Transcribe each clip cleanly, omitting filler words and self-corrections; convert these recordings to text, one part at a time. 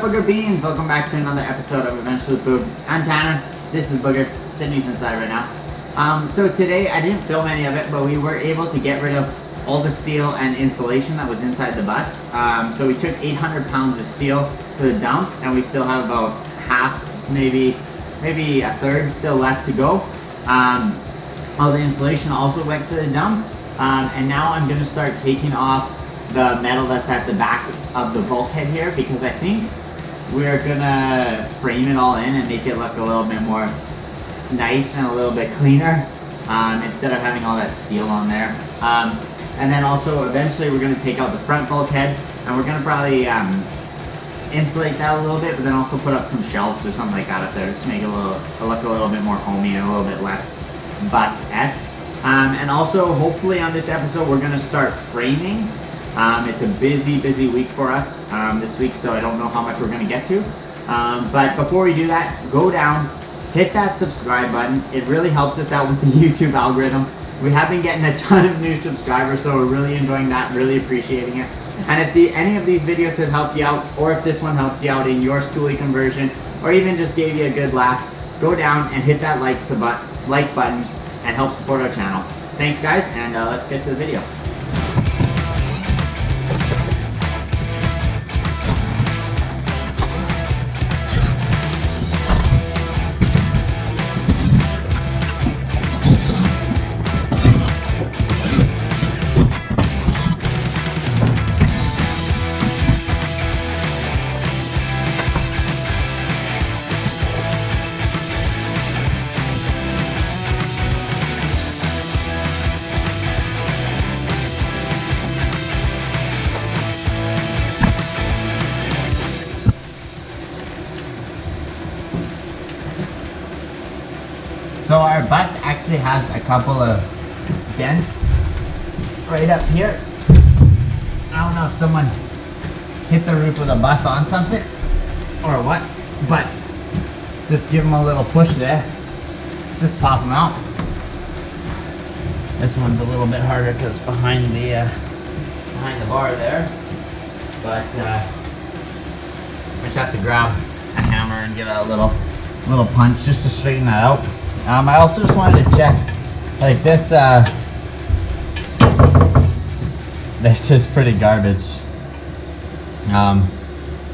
Booger Beans? Welcome back to another episode of Eventually Boob. I'm Tanner. This is Booger. Sydney's inside right now. So today I didn't film any of it, but we were able to get rid of all the steel and insulation that was inside the bus. So we took 800 pounds of steel to the dump, and we still have about half, maybe a third still left to go. All the insulation also went to the dump, and now I'm gonna start taking off the metal that's at the back of the bulkhead here, because I think we're gonna frame it all in and make it look a little bit more nice and a little bit cleaner, instead of having all that steel on there. And then also eventually we're gonna take out the front bulkhead, and we're gonna probably insulate that a little bit, but then also put up some shelves or something like that up there, just to make it look a little bit more homey and a little bit less bus-esque. And also hopefully on this episode we're gonna start framing. It's a busy week for us this week, so I don't know how much we're going to get to. But before we do that, go down, hit that subscribe button. It really helps us out with the YouTube algorithm. We have been getting a ton of new subscribers, so we're really enjoying that, really appreciating it. And if any of these videos have helped you out, or if this one helps you out in your Skoolie conversion, or even just gave you a good laugh, go down and hit that like button and help support our channel. Thanks guys, and let's get to the video. So our bus actually has a couple of dents right up here. I don't know if someone hit the roof with a bus on something or what, but just give them a little push there. Just pop them out. This one's a little bit harder because behind the bar there, but we just have to grab a hammer and give it a little punch just to straighten that out. I also just wanted to check, like this is pretty garbage.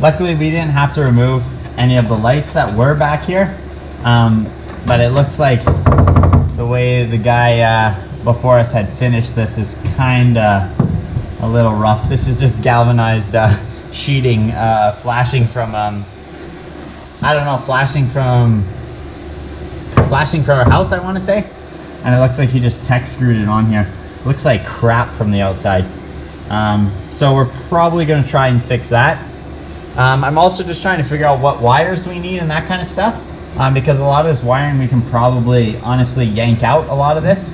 Luckily we didn't have to remove any of the lights that were back here, but it looks like the way the guy before us had finished this is kinda a little rough. This is just galvanized sheeting, flashing from our house, I want to say, and it looks like he just tech screwed it on here. Looks like crap from the outside, so we're probably going to try and fix that. I'm also just trying to figure out what wires we need and that kind of stuff, because a lot of this wiring we can probably honestly yank out a lot of this,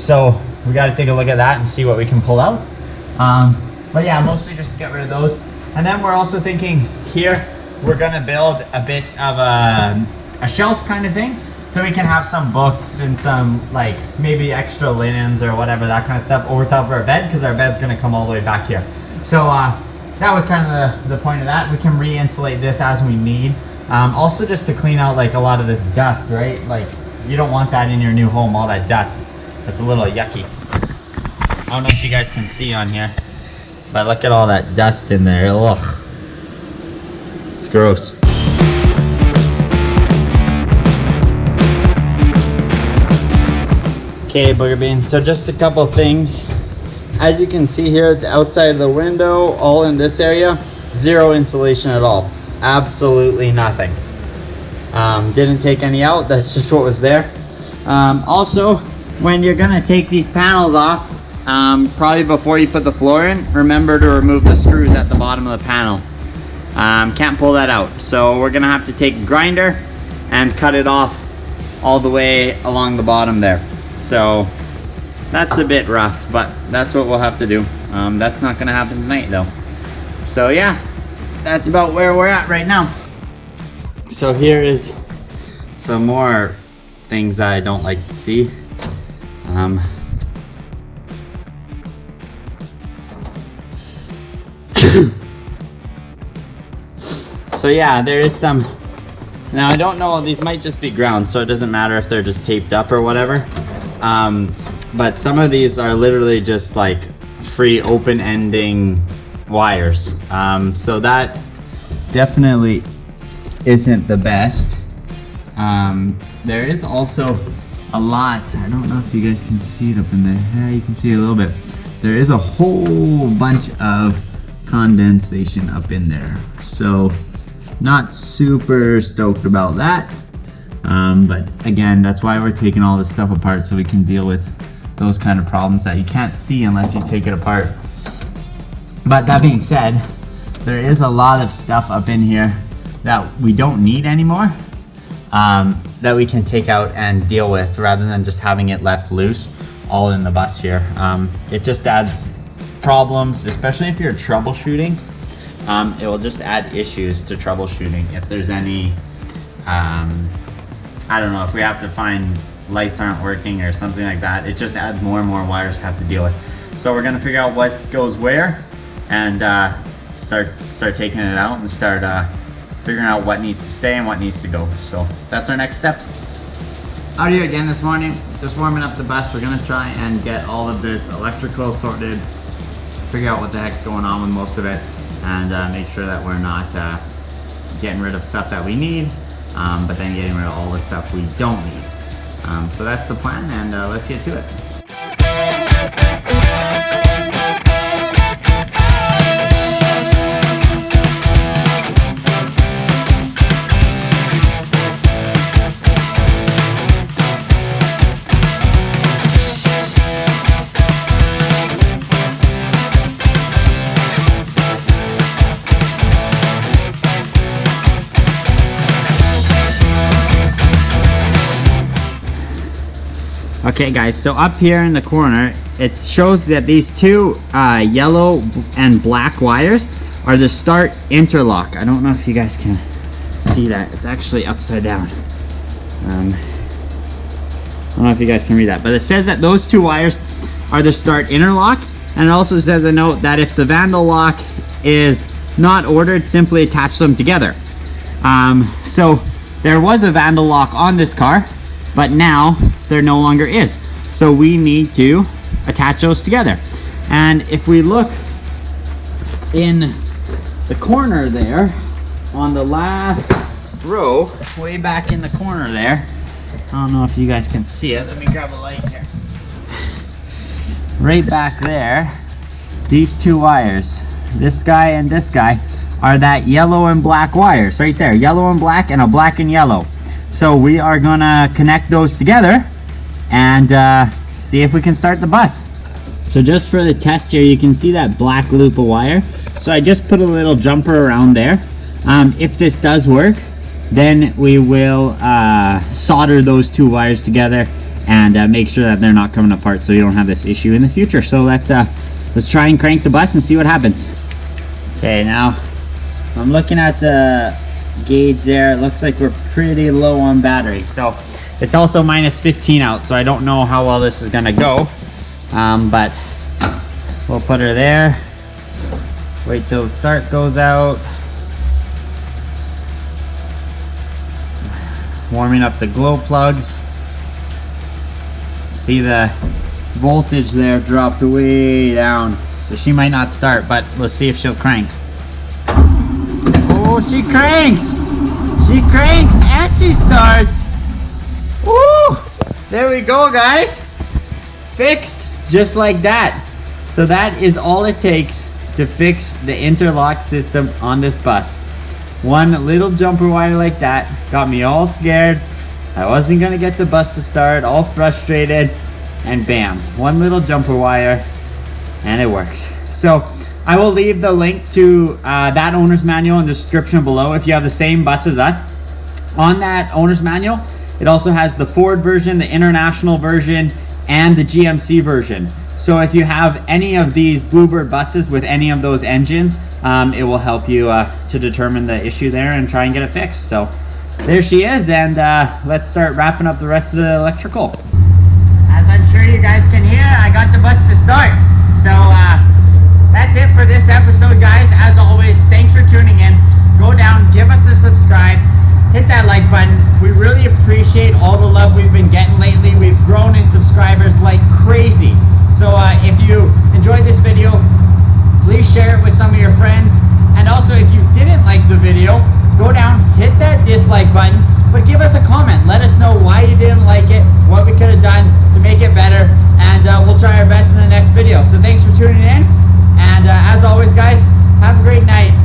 so we got to take a look at that and see what we can pull out. But yeah, mostly just get rid of those. And then we're also thinking here we're going to build a bit of a shelf kind of thing, so we can have some books and some like maybe extra linens or whatever, that kind of stuff over top of our bed, because our bed's going to come all the way back here. So that was kind of the point of that. We can re-insulate this as we need, also just to clean out like a lot of this dust, right? Like you don't want that in your new home, all that dust. That's a little yucky. I don't know if you guys can see on here, but look at all that dust in there. Ugh, it's gross. Okay, Booger Beans, so just a couple things. As you can see here at the outside of the window, all in this area, zero insulation at all. Absolutely nothing. Didn't take any out, that's just what was there. Also, when you're gonna take these panels off, probably before you put the floor in, remember to remove the screws at the bottom of the panel. Can't pull that out. So we're gonna have to take a grinder and cut it off all the way along the bottom there. So that's a bit rough, but that's what we'll have to do. That's not gonna happen tonight though. So yeah, that's about where we're at right now. So here is some more things that I don't like to see. So yeah, there is some. Now I don't know, these might just be ground, so it doesn't matter if they're just taped up or whatever. But some of these are literally just like free open ending wires. So that definitely isn't the best. There is also a lot, I don't know if you guys can see it up in there. Yeah, you can see it a little bit. There is a whole bunch of condensation up in there. So not super stoked about that. But again, that's why we're taking all this stuff apart, so we can deal with those kind of problems that you can't see unless you take it apart. But that being said, there is a lot of stuff up in here that we don't need anymore, that we can take out and deal with rather than just having it left loose all in the bus here. It just adds problems, especially if you're troubleshooting. It will just add issues to troubleshooting if there's any, I don't know, if we have to find lights aren't working or something like that, it just adds more and more wires to have to deal with. So we're gonna figure out what goes where and start taking it out and start figuring out what needs to stay and what needs to go. So that's our next steps. Out here again this morning, just warming up the bus. We're gonna try and get all of this electrical sorted, figure out what the heck's going on with most of it, and make sure that we're not getting rid of stuff that we need, but then getting rid of all the stuff we don't need. So that's the plan, and let's get to it. Okay guys, so up here in the corner, it shows that these two yellow and black wires are the start interlock. I don't know if you guys can see that. It's actually upside down. I don't know if you guys can read that, but it says that those two wires are the start interlock, and it also says a note that if the vandal lock is not ordered, simply attach them together. So there was a vandal lock on this car, but now there no longer is. So we need to attach those together. And if we look in the corner there, on the last row, way back in the corner there, I don't know if you guys can see it. Let me grab a light here. Right back there, these two wires, this guy and this guy, are that yellow and black wires right there. Yellow and black, and a black and yellow. So we are gonna connect those together and see if we can start the bus. So just for the test here, you can see that black loop of wire. So I just put a little jumper around there. If this does work, then we will solder those two wires together and make sure that they're not coming apart, so you don't have this issue in the future. So let's try and crank the bus and see what happens. Okay, now I'm looking at the gauge there. It looks like we're pretty low on battery, so it's also minus 15 out, so I don't know how well this is gonna go, but we'll put her there, wait till the start goes out, warming up the glow plugs. See the voltage there dropped way down, so she might not start, but let's see if she'll crank. Oh, she cranks! She cranks and she starts! Woo! There we go, guys! Fixed, just like that. So that is all it takes to fix the interlock system on this bus. One little jumper wire like that got me all scared. I wasn't gonna get the bus to start, all frustrated, and bam, one little jumper wire, and it works. So I will leave the link to that owner's manual in the description below if you have the same bus as us. On that owner's manual, it also has the Ford version, the International version, and the GMC version. So if you have any of these Bluebird buses with any of those engines, it will help you to determine the issue there and try and get it fixed. So there she is, and let's start wrapping up the rest of the electrical. As I'm sure you guys can hear, I got the bus to start. So that's it for this episode, guys. As always, thanks for tuning in. Go down, give us appreciate all the love we've been getting lately. We've grown in subscribers like crazy. So if you enjoyed this video, please share it with some of your friends. And also, if you didn't like the video, go down, hit that dislike button, but give us a comment. Let us know why you didn't like it, what we could have done to make it better, and we'll try our best in the next video. So thanks for tuning in, and as always, guys, have a great night.